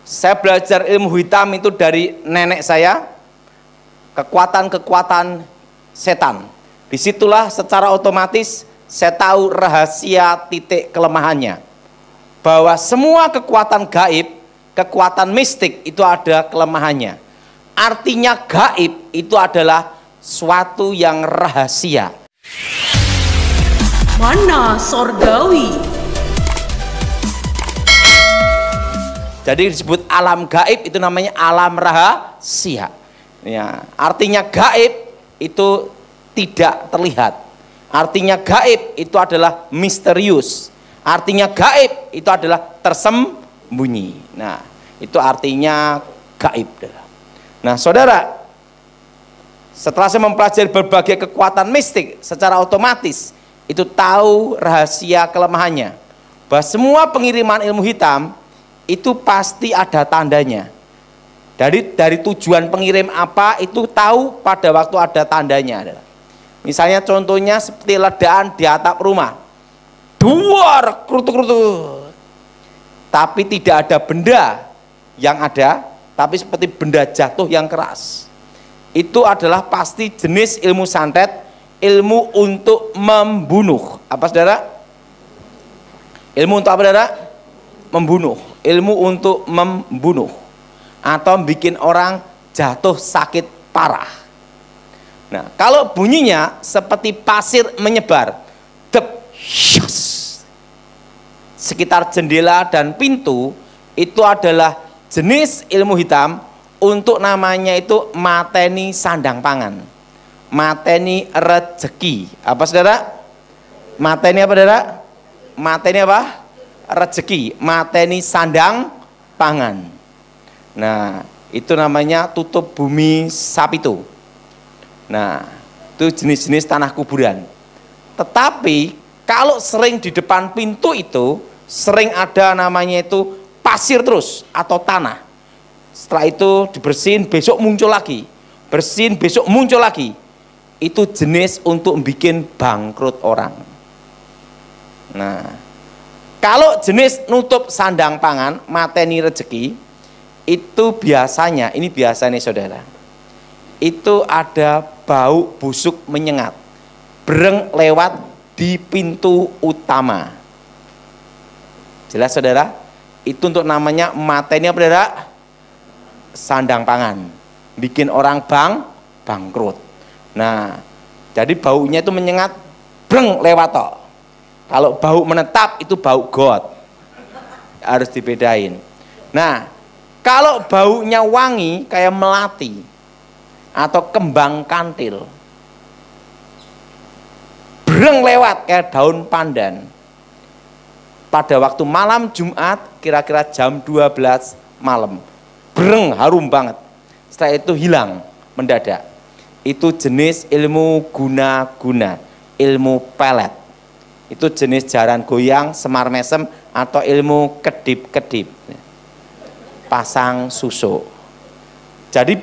Saya belajar ilmu hitam itu dari nenek saya, kekuatan-kekuatan setan. Disitulah secara otomatis saya tahu rahasia titik kelemahannya. Bahwa semua kekuatan gaib, kekuatan mistik itu ada kelemahannya. Artinya gaib itu adalah suatu yang rahasia. Mana sorgawi? Jadi disebut alam gaib itu namanya alam rahasia. Ya, artinya gaib itu tidak terlihat. Artinya gaib itu adalah misterius. Artinya gaib itu adalah tersembunyi. Nah, itu artinya gaib. Nah, saudara, setelah saya mempelajari berbagai kekuatan mistik, secara otomatis itu tahu rahasia kelemahannya. Bahwa semua pengiriman ilmu hitam itu pasti ada tandanya. Dari tujuan pengirim apa itu tahu pada waktu ada tandanya. Misalnya contohnya seperti ledakan di atap rumah, duar kerutu-kerutu, tapi tidak ada benda yang ada, tapi seperti benda jatuh yang keras. Itu adalah pasti jenis ilmu santet, ilmu untuk membunuh. Apa saudara? Ilmu untuk apa saudara? Membunuh. Ilmu untuk membunuh atau bikin orang jatuh sakit parah. Nah, kalau bunyinya seperti pasir menyebar, dep, syus, sekitar jendela dan pintu, itu adalah jenis ilmu hitam untuk namanya itu mateni sandang pangan, mateni rezeki. Apa saudara? Mateni apa saudara? Mateni apa? Rezeki, mateni sandang pangan. Nah, itu namanya tutup bumi sapitu. Nah, itu jenis-jenis tanah kuburan. Tetapi kalau sering di depan pintu itu sering ada namanya itu pasir terus atau tanah. Setelah itu dibersihin, besok muncul lagi. Bersihin, besok muncul lagi. Itu jenis untuk bikin bangkrut orang. Nah, kalau jenis nutup sandang pangan, mateni rezeki, itu biasanya, ini biasanya saudara, itu ada bau busuk menyengat, bereng lewat di pintu utama. Jelas saudara? Itu untuk namanya mateni apa saudara? Sandang pangan, bikin orang bangkrut. Nah, jadi baunya itu menyengat, breng lewat tok. Kalau bau menetap itu bau got, harus dibedain. Nah, kalau baunya wangi kayak melati atau kembang kantil, breng lewat kayak daun pandan. Pada waktu malam Jumat kira-kira jam 12 malam, breng harum banget. Setelah itu hilang mendadak. Itu jenis ilmu guna-guna, ilmu pelet. Itu jenis jaran goyang, semar mesem, atau ilmu kedip-kedip, pasang susuk. Jadi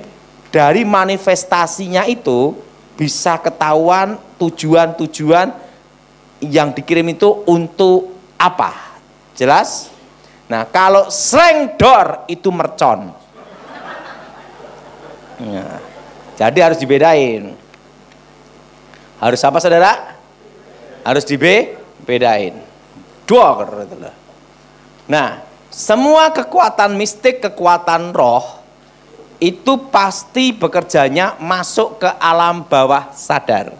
dari manifestasinya itu bisa ketahuan tujuan-tujuan yang dikirim itu untuk apa. Jelas? Nah, kalau slengdor itu mercon. Nah, jadi harus dibedain. Harus apa saudara? Harus dibedain. Dor. Nah, semua kekuatan mistik, kekuatan roh itu pasti bekerjanya masuk ke alam bawah sadar.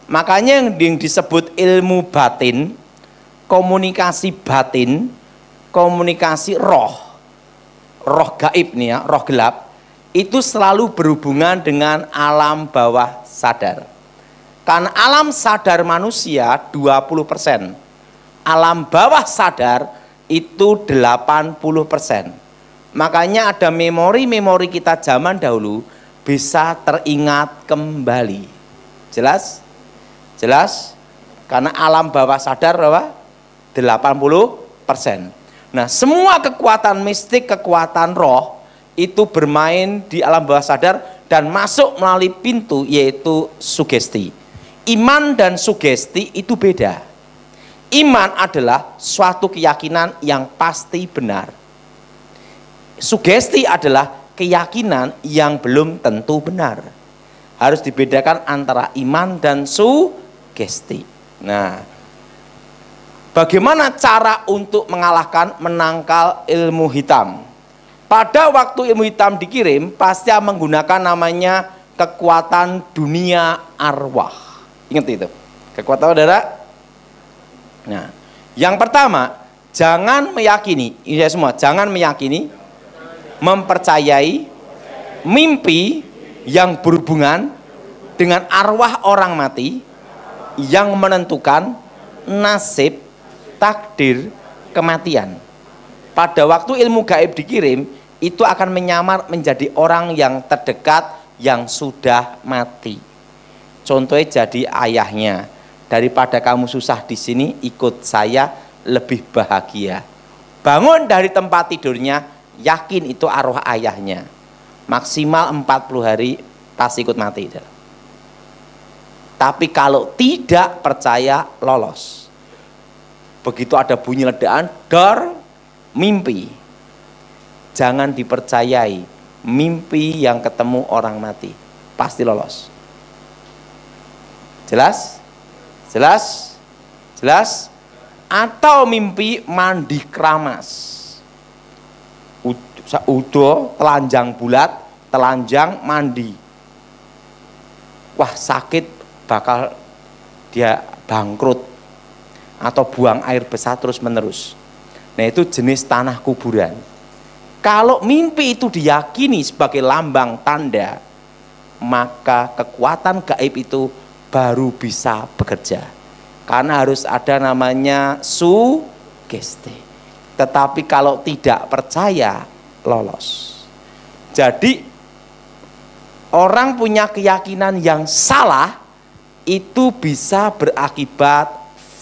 Makanya yang disebut ilmu batin, komunikasi batin, komunikasi roh gaib nih ya, roh gelap, itu selalu berhubungan dengan alam bawah sadar. Karena alam sadar manusia 20%, alam bawah sadar itu 80%. Makanya ada memori-memori kita zaman dahulu bisa teringat kembali. Jelas? Jelas? Karena alam bawah sadar berapa? 80%. Nah, semua kekuatan mistik, kekuatan roh itu bermain di alam bawah sadar dan masuk melalui pintu yaitu sugesti. Iman dan sugesti itu beda. Iman adalah suatu keyakinan yang pasti benar. sugesti adalah keyakinan yang belum tentu benar. Harus dibedakan antara iman dan sugesti. Nah, bagaimana cara untuk menangkal ilmu hitam? Pada waktu ilmu hitam dikirim, pasti menggunakan namanya kekuatan dunia arwah. Ingat itu, kekuatan saudara. Nah, yang pertama, jangan meyakini, ini saya semua, jangan meyakini, mempercayai mimpi yang berhubungan dengan arwah orang mati yang menentukan nasib, takdir, kematian. Pada waktu ilmu gaib dikirim, itu akan menyamar menjadi orang yang terdekat yang sudah mati. Contohnya jadi ayahnya. Daripada kamu susah di sini, ikut saya lebih bahagia. Bangun dari tempat tidurnya, yakin itu arwah ayahnya. Maksimal 40 hari pasti ikut mati. Tapi kalau tidak percaya, lolos. Begitu ada bunyi ledakan, dar, mimpi. Jangan dipercayai mimpi yang ketemu orang mati. Pasti lolos. Jelas? Jelas? Jelas? Atau mimpi mandi keramas. Udo, telanjang bulat, telanjang mandi. Wah, sakit, bakal dia bangkrut atau buang air besar terus menerus. Nah, itu jenis tanah kuburan. Kalau mimpi itu diyakini sebagai lambang tanda, maka kekuatan gaib itu baru bisa bekerja. Karena harus ada namanya sugesti. Tetapi kalau tidak percaya, lolos. Jadi orang punya keyakinan yang salah itu bisa berakibat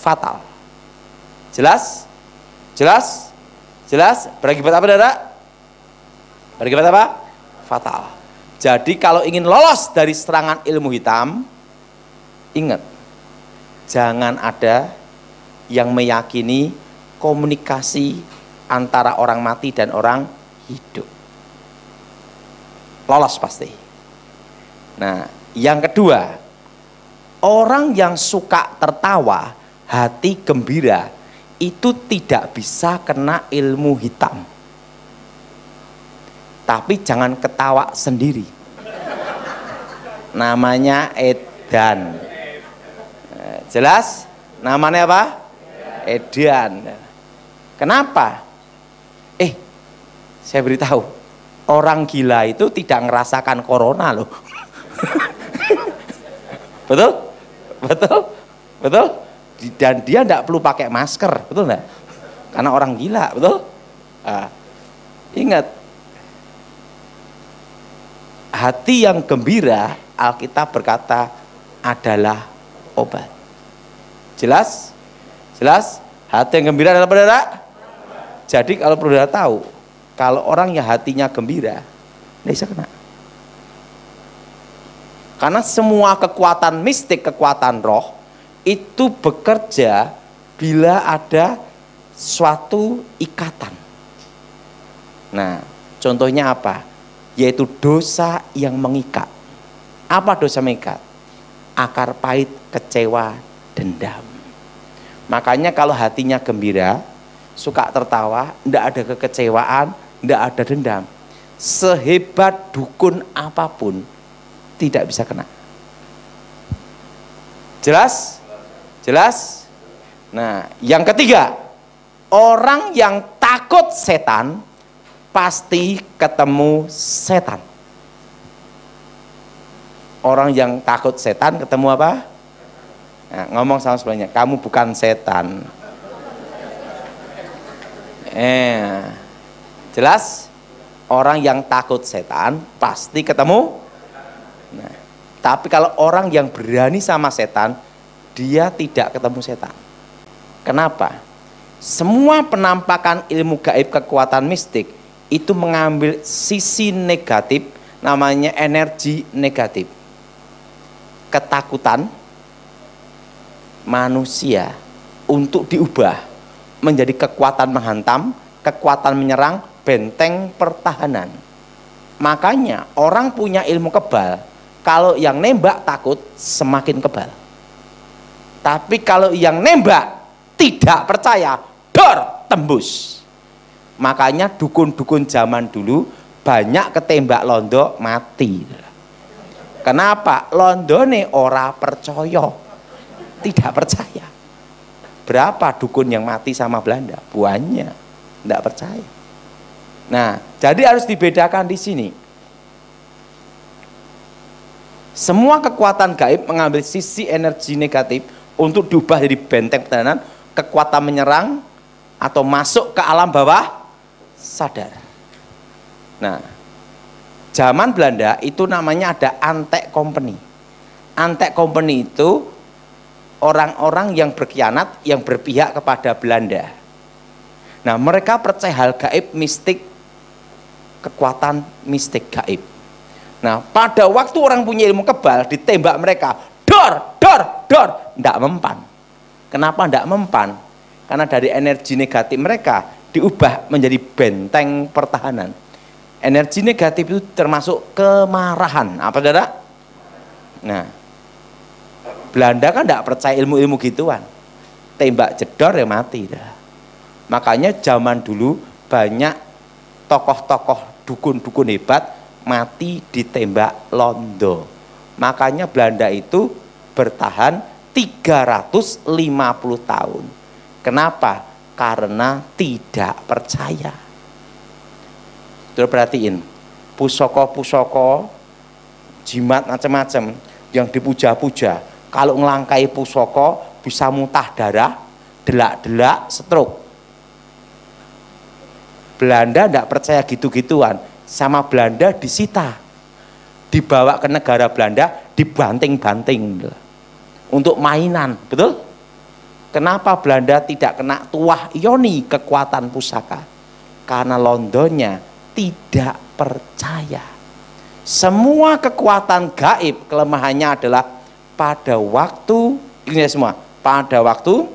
fatal. Jelas? Jelas? Jelas? Berakibat apa, saudara? Berakibat apa? Fatal. Jadi kalau ingin lolos dari serangan ilmu hitam, ingat, jangan ada yang meyakini komunikasi antara orang mati dan orang hidup. Lolos pasti. Nah, yang kedua, orang yang suka tertawa, hati gembira, itu tidak bisa kena ilmu hitam. Tapi jangan ketawa sendiri. Namanya edan. Jelas? Namanya apa? Edan. Kenapa? Saya beritahu, orang gila itu tidak ngerasakan corona loh. Betul? Betul? Betul? Dan dia tidak perlu pakai masker, betul enggak? Karena orang gila, betul? Ingat, hati yang gembira, Alkitab berkata, adalah obat. Jelas? Jelas? Hati yang gembira adalah saudara. Jadi kalau saudara tahu, kalau orang yang hatinya gembira, tidak bisa kena. Karena semua kekuatan mistik, kekuatan roh, itu bekerja bila ada suatu ikatan. Nah, contohnya apa? Yaitu dosa yang mengikat. Apa dosa mengikat? Akar pahit, kecewa, dendam. Makanya kalau hatinya gembira, suka tertawa, tidak ada kekecewaan, tidak ada dendam. Sehebat dukun apapun, tidak bisa kena. Jelas? Jelas? Nah, yang ketiga, orang yang takut setan pasti ketemu setan. Orang yang takut setan ketemu apa? Nah, ngomong sama sebelahnya, kamu bukan setan. Jelas? Orang yang takut setan pasti ketemu. Nah, tapi kalau orang yang berani sama setan, dia tidak ketemu setan. Kenapa? Semua penampakan ilmu gaib, kekuatan mistik itu mengambil sisi negatif, namanya energi negatif. Ketakutan manusia untuk diubah menjadi kekuatan menghantam, kekuatan menyerang, benteng pertahanan. Makanya orang punya ilmu kebal, kalau yang nembak takut semakin kebal. Tapi kalau yang nembak tidak percaya, dor, tembus. Makanya dukun-dukun zaman dulu banyak ketembak londo mati. Kenapa? Londone ora percaya, tidak percaya. Berapa dukun yang mati sama Belanda? Banyak, tidak percaya. Nah, jadi harus dibedakan di sini. Semua kekuatan gaib mengambil sisi energi negatif untuk diubah jadi benteng pertahanan, kekuatan menyerang atau masuk ke alam bawah sadar. Nah, zaman Belanda itu namanya ada Antek Company. Antek Company itu orang-orang yang berkhianat, yang berpihak kepada Belanda. Nah, mereka percaya hal gaib, mistik, kekuatan mistik gaib. Nah, pada waktu orang punya ilmu kebal, ditembak mereka, dor, dor, dor, tidak mempan. Kenapa tidak mempan? Karena dari energi negatif mereka diubah menjadi benteng pertahanan. Energi negatif itu termasuk kemarahan. Apa saudara? Nah, Belanda kan tidak percaya ilmu-ilmu gituan. Tembak jedor ya mati dah. Makanya zaman dulu banyak tokoh-tokoh dukun-dukun hebat mati ditembak londo. Makanya Belanda itu bertahan 350 tahun. Kenapa? Karena tidak percaya. Terus perhatiin, pusoko-pusoko, jimat macam-macam yang dipuja-puja. Kalau ngelangkai pusoko bisa muntah darah, delak-delak, stroke. Belanda tidak percaya gitu-gituan. Sama Belanda disita, dibawa ke negara Belanda, dibanting-banting untuk mainan, betul? Kenapa Belanda tidak kena tuah ioni kekuatan pusaka? Karena Londonnya tidak percaya. Semua kekuatan gaib kelemahannya adalah pada waktu ini semua, pada waktu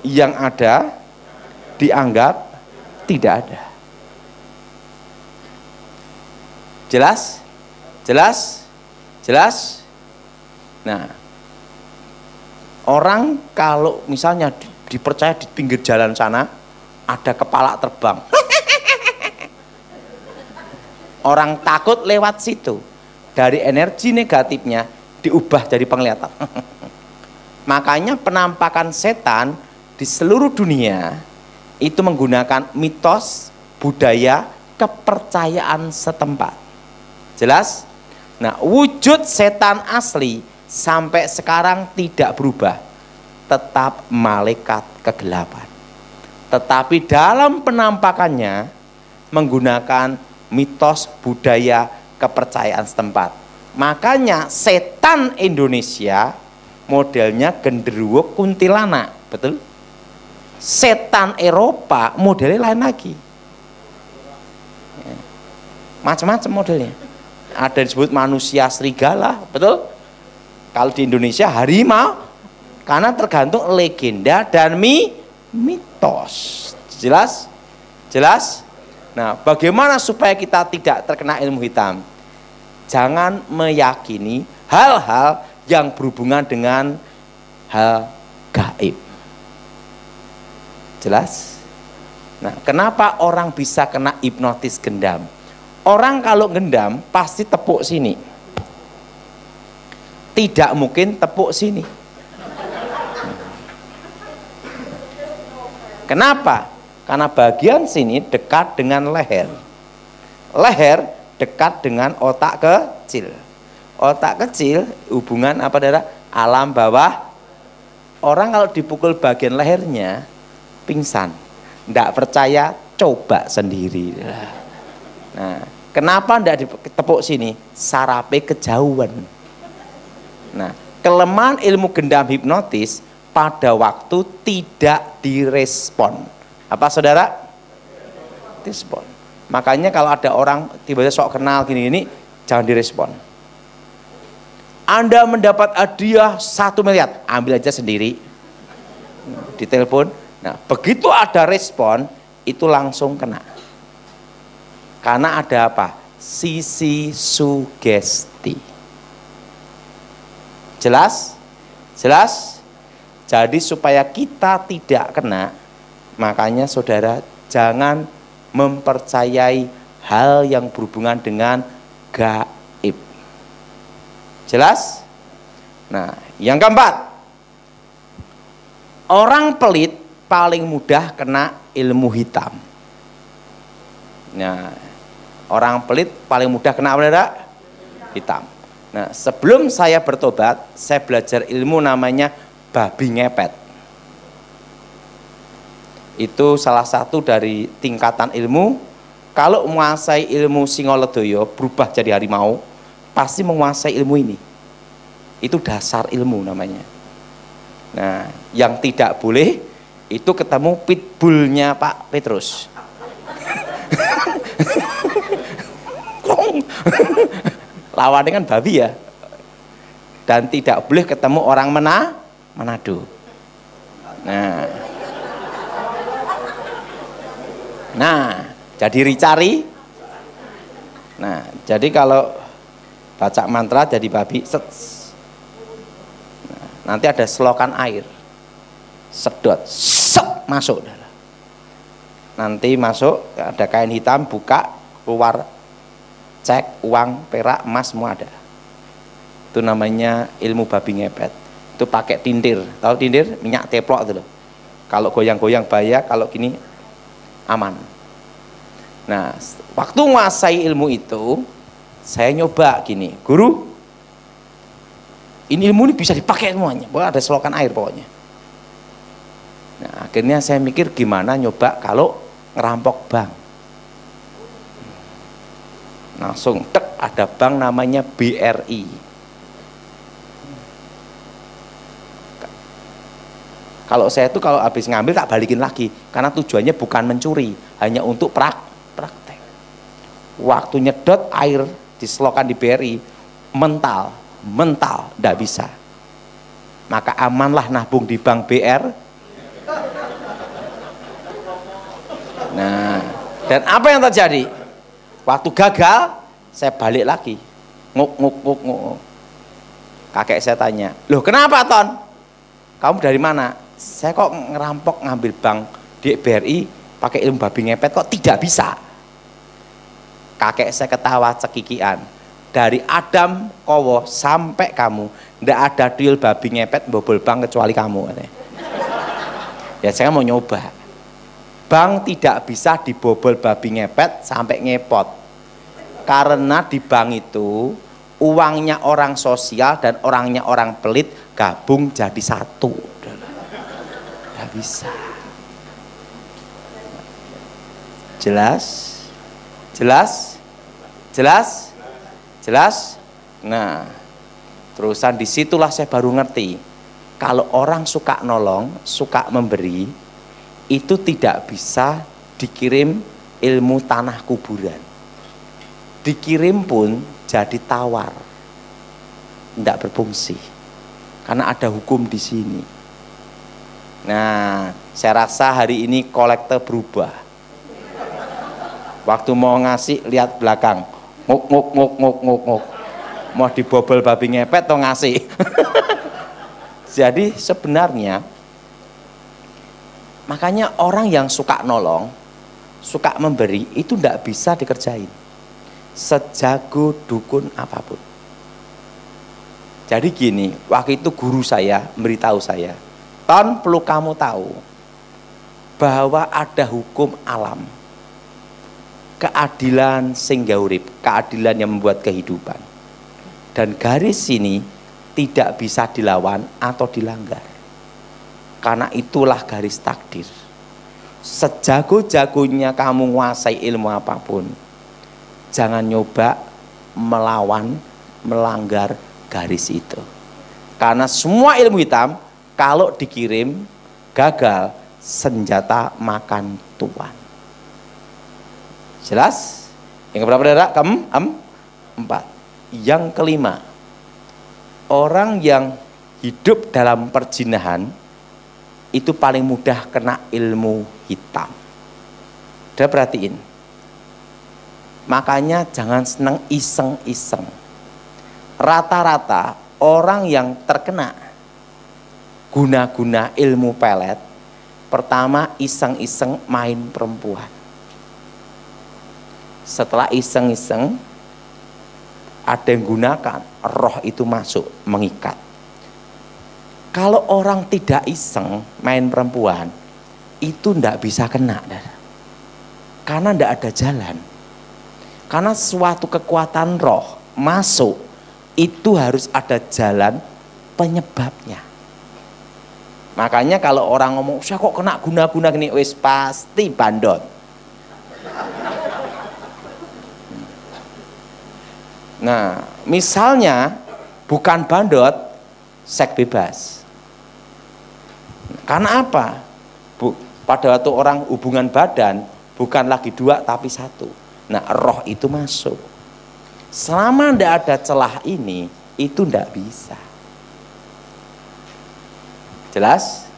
yang ada dianggap tidak ada. Jelas? Jelas? Jelas? Nah, orang kalau misalnya dipercaya di pinggir jalan sana ada kepala terbang, orang takut lewat situ, dari energi negatifnya diubah jadi penglihatan. Makanya penampakan setan di seluruh dunia itu menggunakan mitos, budaya, kepercayaan setempat. Jelas? Nah, wujud setan asli sampai sekarang tidak berubah, tetap malaikat kegelapan. Tetapi dalam penampakannya menggunakan mitos, budaya, kepercayaan setempat. Makanya setan Indonesia modelnya genderuwo kuntilanak, betul? Setan Eropa modelnya lain lagi, macam-macam modelnya. Ada yang disebut manusia serigala, betul? Kalau di Indonesia harimau, karena tergantung legenda dan mitos. Jelas? Jelas? Nah, bagaimana supaya kita tidak terkena ilmu hitam? Jangan meyakini hal-hal yang berhubungan dengan hal gaib. Jelas? Nah, kenapa orang bisa kena hipnotis gendam? Orang kalau gendam pasti tepuk sini. Tidak mungkin tepuk sini. Kenapa? Karena bagian sini dekat dengan leher. Leher dekat dengan otak kecil. Otak kecil hubungan apa darah? Alam bawah. Orang kalau dipukul bagian lehernya pingsan. Tidak percaya, coba sendiri. Nah, kenapa tidak ditepuk sini? Sarape kejauhan. Nah, kelemahan ilmu gendam hipnotis pada waktu tidak direspon. Apa saudara? Direspon. Makanya kalau ada orang tiba-tiba sok kenal gini-gini, jangan direspon. Anda mendapat hadiah 1 miliar, ambil aja sendiri. Ditelepon. Nah, begitu ada respon, itu langsung kena. Karena ada apa? Sisi sugesti. Jelas? Jelas? Jadi supaya kita tidak kena, makanya saudara jangan mempercayai hal yang berhubungan dengan gaib. Jelas? Nah, yang keempat, orang pelit paling mudah kena ilmu hitam. Nah, orang pelit paling mudah kena apa? Hitam. Nah, sebelum saya bertobat, saya belajar ilmu namanya babi ngepet. Itu salah satu dari tingkatan ilmu. Kalau menguasai ilmu Singolodaya berubah jadi harimau, pasti menguasai ilmu ini. Itu dasar ilmu namanya. Nah, yang tidak boleh itu ketemu pitbullnya Pak Petrus. Lawannya kan babi ya. Dan tidak boleh ketemu orang Manado. Nah, jadi dicari. Nah, jadi kalau baca mantra jadi babi, nanti ada selokan air, sedot, masuk. Nanti masuk, ada kain hitam, buka, keluar, cek, uang, perak, emas, semua ada. Itu namanya ilmu babi ngepet. Itu pakai tindir, tahu tindir? Minyak teplok itu loh. Kalau goyang-goyang bahaya, kalau gini aman. Nah, waktu menguasai ilmu itu, saya nyoba gini, guru, ini ilmu ini bisa dipakai semuanya, pokoknya ada selokan air pokoknya. Nah, akhirnya saya mikir gimana nyoba kalau ngerampok bank. Langsung tek, ada bank namanya BRI. Kalau saya tuh kalau habis ngambil tak balikin lagi, karena tujuannya bukan mencuri, hanya untuk praktek. Waktu nyedot air di selokan di BRI, mental, ndak bisa. Maka amanlah nabung di bank BR. Nah, dan apa yang terjadi? Waktu gagal, saya balik lagi, nguk. Kakek saya tanya, loh kenapa Ton? Kamu dari mana? Saya kok ngerampok ngambil bank di BRI pakai ilmu babi ngepet kok tidak bisa. Kakek saya ketawa cekikian. Dari Adam Kowo sampai kamu ndak ada deal babi ngepet bobol bank kecuali kamu. Ya saya mau nyoba. Bank tidak bisa dibobol babi ngepet sampai ngepot. Karena di bank itu uangnya orang sosial dan orangnya orang pelit gabung jadi satu. Nggak bisa. Jelas? Nah, terusan disitulah saya baru ngerti. Kalau orang suka nolong, suka memberi, itu tidak bisa dikirim ilmu tanah kuburan. Dikirim pun jadi tawar, tidak berfungsi, karena ada hukum di sini. Nah, saya rasa hari ini kolektor berubah. Waktu mau ngasih lihat belakang, nguk. Mau dibobol babi ngepet atau ngasih. Jadi sebenarnya makanya orang yang suka nolong, suka memberi itu tidak bisa dikerjain sejago dukun apapun. Jadi gini, waktu itu guru saya memberitahu saya, Ton, perlu kamu tahu bahwa ada hukum alam, keadilan sing urip, keadilan yang membuat kehidupan, dan garis ini tidak bisa dilawan atau dilanggar, karena itulah garis takdir. Sejago-jagonya kamu menguasai ilmu apapun, jangan nyoba melawan, melanggar garis itu, karena semua ilmu hitam kalau dikirim gagal, senjata makan tuan. Jelas? Yang keberapa saudara? Keempat. Yang kelima, orang yang hidup dalam perjinahan itu paling mudah kena ilmu hitam. Udah perhatiin? Makanya jangan seneng iseng-iseng. Rata-rata orang yang terkena guna-guna ilmu pelet, pertama iseng-iseng main perempuan. Setelah iseng-iseng, ada yang gunakan, roh itu masuk, mengikat. Kalau orang tidak iseng main perempuan, itu tidak bisa kena. Karena tidak ada jalan. Karena suatu kekuatan roh masuk, itu harus ada jalan penyebabnya. Makanya kalau orang ngomong, saya kok kena guna-guna gini, wis pasti bandot. Nah, misalnya bukan bandot, seks bebas. Karena apa? Pada waktu orang hubungan badan, bukan lagi 2 tapi 1. Nah, roh itu masuk. Selama tidak ada celah ini, itu tidak bisa. Jelas?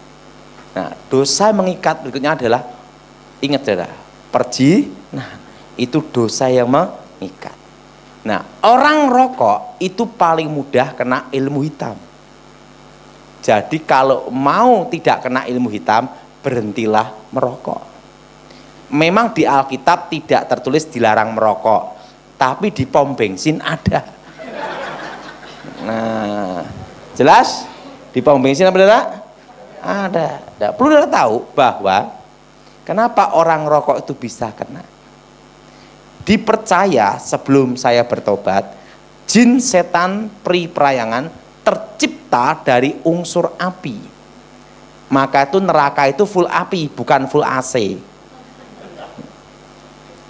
Nah, dosa mengikat berikutnya adalah, ingat saudara, perzinahan. Itu dosa yang mengikat. Nah, orang rokok itu paling mudah kena ilmu hitam. Jadi kalau mau tidak kena ilmu hitam, berhentilah merokok. Memang di Alkitab tidak tertulis dilarang merokok, tapi di pom bensin ada. Nah, jelas? Di pom bensin apa tidak? Ada. Tidak perlu tahu bahwa kenapa orang rokok itu bisa kena. Dipercaya sebelum saya bertobat, jin, setan, peri-perayangan tercipta dari unsur api. Maka itu neraka itu full api, bukan full AC.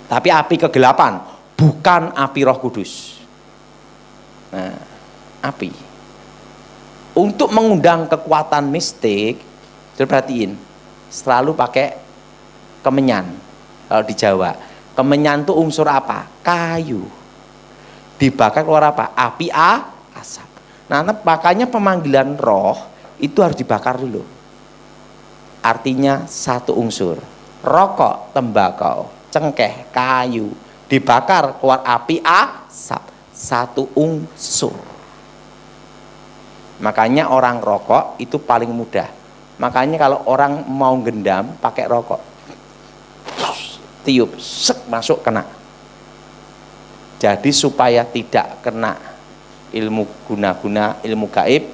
Tapi api kegelapan, bukan api Roh Kudus. Nah, api. Untuk mengundang kekuatan mistik, perhatiin, selalu pakai kemenyan. Kalau di Jawa, kemenyan itu unsur apa? Kayu. Dibakar keluar apa? Api, asap. Nah, makanya pemanggilan roh itu harus dibakar dulu. Artinya satu unsur. Rokok, tembakau, cengkeh, kayu, dibakar keluar api, asap, satu unsur. Makanya orang rokok itu paling mudah. Makanya kalau orang mau gendam pakai rokok, tiup, sek, masuk, kena. Jadi supaya tidak kena ilmu guna-guna, ilmu gaib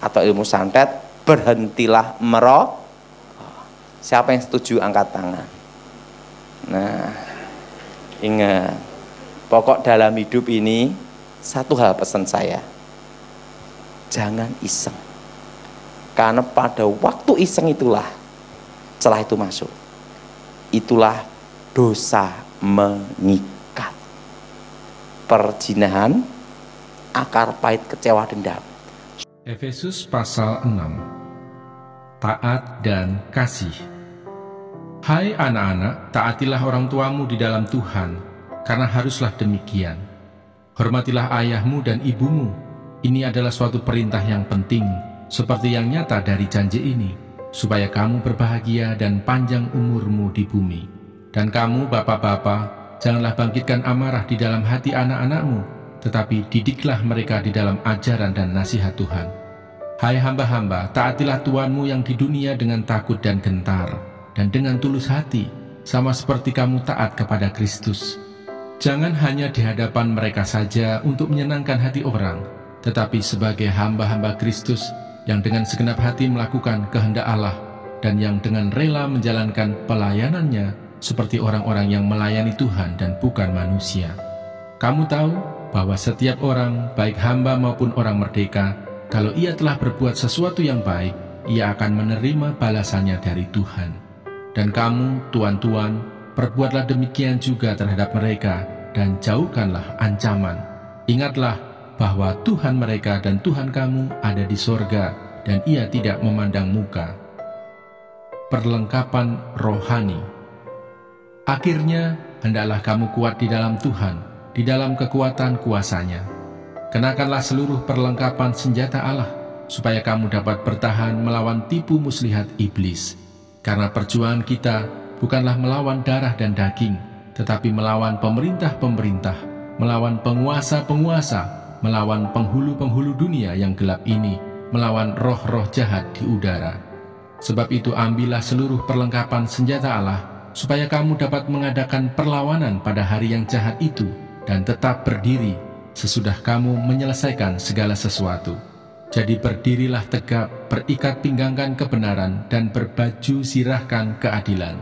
atau ilmu santet, berhentilah merokok. Siapa yang setuju angkat tangan. Nah, ingat, pokok dalam hidup ini satu hal pesan saya, jangan iseng. Karena pada waktu iseng itulah celah itu masuk. Itulah dosa mengikat. Perzinahan, akar pahit kecewa dendam. Efesus pasal 6. Taat dan kasih. Hai anak-anak, taatilah orang tuamu di dalam Tuhan, karena haruslah demikian. Hormatilah ayahmu dan ibumu. Ini adalah suatu perintah yang penting, seperti yang nyata dari janji ini, supaya kamu berbahagia dan panjang umurmu di bumi. Dan kamu, bapak-bapak, janganlah bangkitkan amarah di dalam hati anak-anakmu, tetapi didiklah mereka di dalam ajaran dan nasihat Tuhan. Hai hamba-hamba, taatilah Tuanmu yang di dunia dengan takut dan gentar, dan dengan tulus hati, sama seperti kamu taat kepada Kristus. Jangan hanya di hadapan mereka saja untuk menyenangkan hati orang, tetapi sebagai hamba-hamba Kristus yang dengan segenap hati melakukan kehendak Allah, dan yang dengan rela menjalankan pelayanannya seperti orang-orang yang melayani Tuhan dan bukan manusia. Kamu tahu bahwa setiap orang, baik hamba maupun orang merdeka, kalau ia telah berbuat sesuatu yang baik, ia akan menerima balasannya dari Tuhan. Dan kamu, tuan-tuan, perbuatlah demikian juga terhadap mereka, dan jauhkanlah ancaman. Ingatlah bahwa Tuhan mereka dan Tuhan kamu ada di sorga, dan ia tidak memandang muka. Perlengkapan rohani. Akhirnya, hendaklah kamu kuat di dalam Tuhan, di dalam kekuatan kuasa-Nya. Kenakanlah seluruh perlengkapan senjata Allah, supaya kamu dapat bertahan melawan tipu muslihat iblis. Karena perjuangan kita bukanlah melawan darah dan daging, tetapi melawan pemerintah-pemerintah, melawan penguasa-penguasa, melawan penghulu-penghulu dunia yang gelap ini, melawan roh-roh jahat di udara. Sebab itu ambillah seluruh perlengkapan senjata Allah, supaya kamu dapat mengadakan perlawanan pada hari yang jahat itu, dan tetap berdiri sesudah kamu menyelesaikan segala sesuatu. Jadi berdirilah tegap, berikat pinggangkan kebenaran, dan berbaju sirahkan keadilan.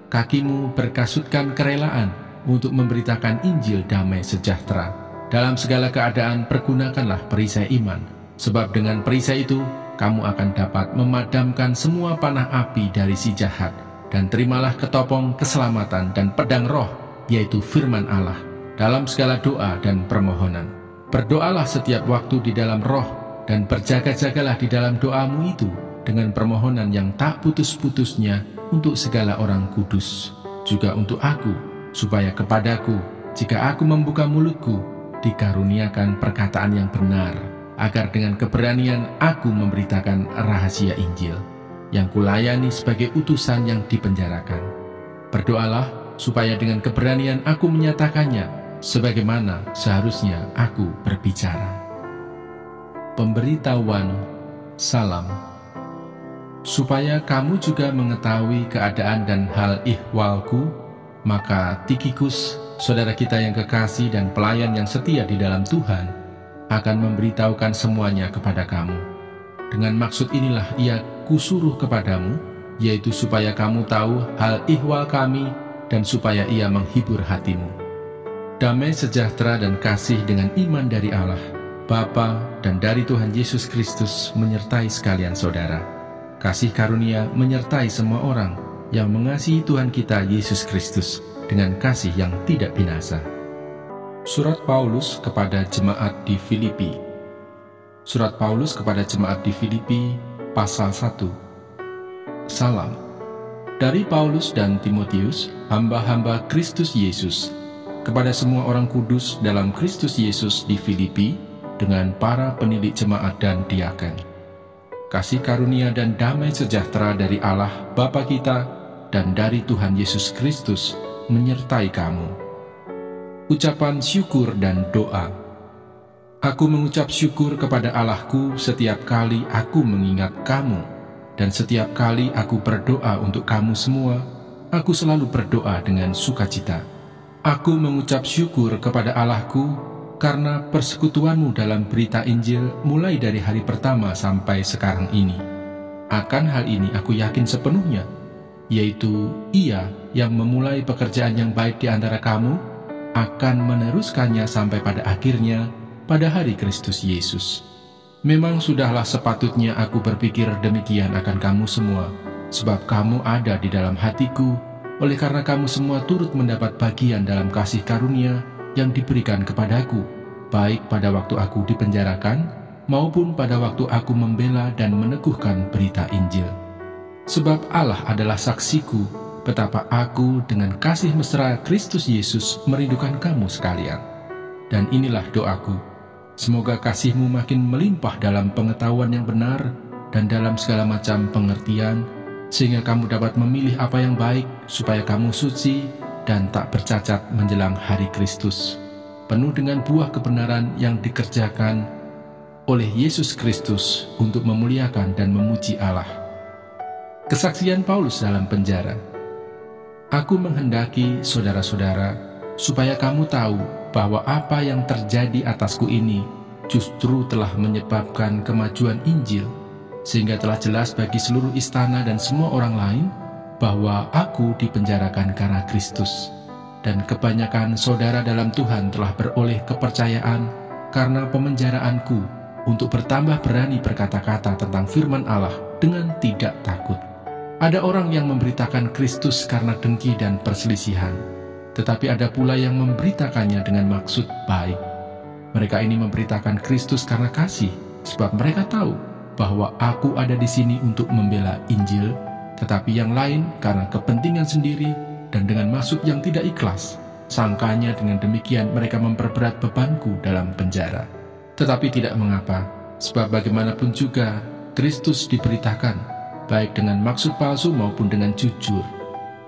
Kakimu berkasutkan kerelaan untuk memberitakan Injil damai sejahtera. Dalam segala keadaan pergunakanlah perisai iman, sebab dengan perisai itu kamu akan dapat memadamkan semua panah api dari si jahat. Dan terimalah ketopong keselamatan dan pedang roh, yaitu firman Allah, dalam segala doa dan permohonan. Berdoalah setiap waktu di dalam roh, dan berjaga-jagalah di dalam doamu itu dengan permohonan yang tak putus-putusnya untuk segala orang kudus, juga untuk aku, supaya kepadaku, jika aku membuka mulutku, dikaruniakan perkataan yang benar, agar dengan keberanian aku memberitakan rahasia Injil, yang kulayani sebagai utusan yang dipenjarakan. Berdoalah supaya dengan keberanian aku menyatakannya, sebagaimana seharusnya aku berbicara. Pemberitahuan salam. Supaya kamu juga mengetahui keadaan dan hal ihwalku, maka Tikhikus, saudara kita yang kekasih dan pelayan yang setia di dalam Tuhan, akan memberitahukan semuanya kepada kamu. Dengan maksud inilah ia kusuruh kepadamu, yaitu supaya kamu tahu hal ihwal kami, dan supaya ia menghibur hatimu. Damai sejahtera dan kasih dengan iman dari Allah Bapa dan dari Tuhan Yesus Kristus menyertai sekalian saudara. Kasih karunia menyertai semua orang yang mengasihi Tuhan kita Yesus Kristus dengan kasih yang tidak binasa. Surat Paulus kepada jemaat di Filipi. Surat Paulus kepada jemaat di Filipi, pasal 1. Salam. Dari Paulus dan Timotius, hamba-hamba Kristus Yesus, kepada semua orang kudus dalam Kristus Yesus di Filipi, dengan para penilik jemaat dan diaken. Kasih karunia dan damai sejahtera dari Allah Bapa kita dan dari Tuhan Yesus Kristus menyertai kamu. Ucapan syukur dan doa. Aku mengucap syukur kepada Allahku setiap kali aku mengingat kamu, dan setiap kali aku berdoa untuk kamu semua, aku selalu berdoa dengan sukacita. Aku mengucap syukur kepada Allahku karena persekutuanmu dalam berita Injil mulai dari hari pertama sampai sekarang ini. Akan hal ini aku yakin sepenuhnya, yaitu Ia yang memulai pekerjaan yang baik di antara kamu akan meneruskannya sampai pada akhirnya pada hari Kristus Yesus. Memang sudahlah sepatutnya aku berpikir demikian akan kamu semua, sebab kamu ada di dalam hatiku, oleh karena kamu semua turut mendapat bagian dalam kasih karunia yang diberikan kepadaku, baik pada waktu aku dipenjarakan, maupun pada waktu aku membela dan meneguhkan berita Injil. Sebab Allah adalah saksiku, betapa aku dengan kasih mesra Kristus Yesus merindukan kamu sekalian. Dan inilah doaku, semoga kasihmu makin melimpah dalam pengetahuan yang benar dan dalam segala macam pengertian, sehingga kamu dapat memilih apa yang baik, supaya kamu suci dan tak bercacat menjelang hari Kristus, penuh dengan buah kebenaran yang dikerjakan oleh Yesus Kristus untuk memuliakan dan memuji Allah. Kesaksian Paulus dalam penjara. Aku menghendaki saudara-saudara supaya kamu tahu bahwa apa yang terjadi atasku ini justru telah menyebabkan kemajuan Injil, sehingga telah jelas bagi seluruh istana dan semua orang lain bahwa aku dipenjarakan karena Kristus, dan kebanyakan saudara dalam Tuhan telah beroleh kepercayaan karena pemenjaraanku untuk bertambah berani berkata-kata tentang firman Allah dengan tidak takut. Ada orang yang memberitakan Kristus karena dengki dan perselisihan, tetapi ada pula yang memberitakannya dengan maksud baik. Mereka ini memberitakan Kristus karena kasih, sebab mereka tahu bahwa aku ada di sini untuk membela Injil, tetapi yang lain karena kepentingan sendiri dan dengan maksud yang tidak ikhlas. Sangkanya dengan demikian mereka memperberat bebanku dalam penjara. Tetapi tidak mengapa, sebab bagaimanapun juga Kristus diberitakan, baik dengan maksud palsu maupun dengan jujur.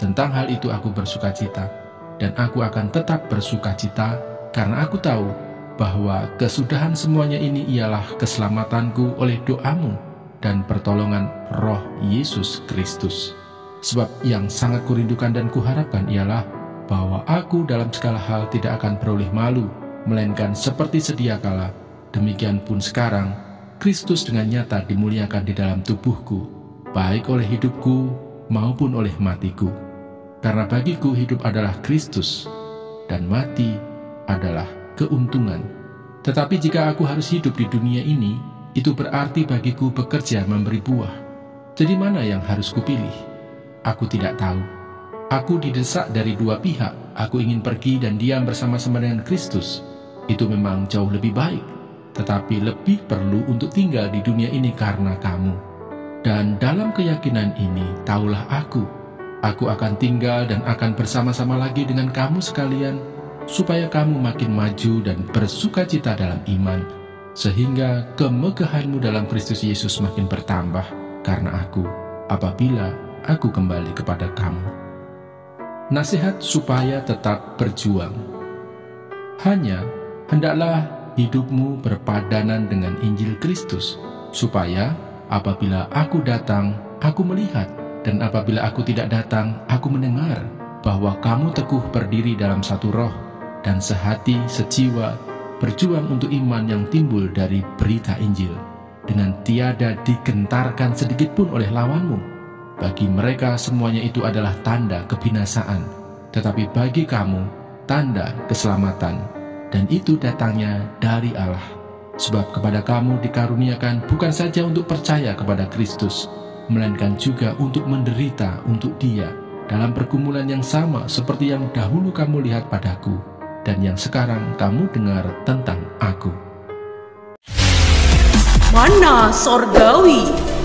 Tentang hal itu aku bersukacita. dan aku akan tetap bersukacita, karena aku tahu bahwa kesudahan semuanya ini ialah keselamatanku oleh doamu dan pertolongan Roh Yesus Kristus. Sebab yang sangat kurindukan dan kuharapkan ialah bahwa aku dalam segala hal tidak akan beroleh malu, melainkan seperti sedia kala, demikian pun sekarang, Kristus dengan nyata dimuliakan di dalam tubuhku, baik oleh hidupku maupun oleh matiku. Karena bagiku hidup adalah Kristus, dan mati adalah keuntungan. Tetapi jika aku harus hidup di dunia ini, itu berarti bagiku bekerja memberi buah. Jadi mana yang harus kupilih? Aku tidak tahu. Aku didesak dari dua pihak. Aku ingin pergi dan diam bersama-sama dengan Kristus. Itu memang jauh lebih baik. Tetapi lebih perlu untuk tinggal di dunia ini karena kamu. Dan dalam keyakinan ini, taulah aku akan tinggal dan akan bersama-sama lagi dengan kamu sekalian, supaya kamu makin maju dan bersukacita dalam iman, sehingga kemegahanmu dalam Kristus Yesus makin bertambah karena aku, apabila aku kembali kepada kamu. Nasihat supaya tetap berjuang. Hanya hendaklah hidupmu berpadanan dengan Injil Kristus, supaya apabila aku datang, aku melihat, dan apabila aku tidak datang, aku mendengar bahwa kamu teguh berdiri dalam satu roh, dan sehati, sejiwa, berjuang untuk iman yang timbul dari berita Injil, dengan tiada digentarkan sedikitpun oleh lawanmu. Bagi mereka semuanya itu adalah tanda kebinasaan, tetapi bagi kamu tanda keselamatan, dan itu datangnya dari Allah. Sebab kepada kamu dikaruniakan bukan saja untuk percaya kepada Kristus, melainkan juga untuk menderita untuk Dia dalam pergumulan yang sama seperti yang dahulu kamu lihat padaku, dan yang sekarang kamu dengar tentang aku. Mana Sorgawi.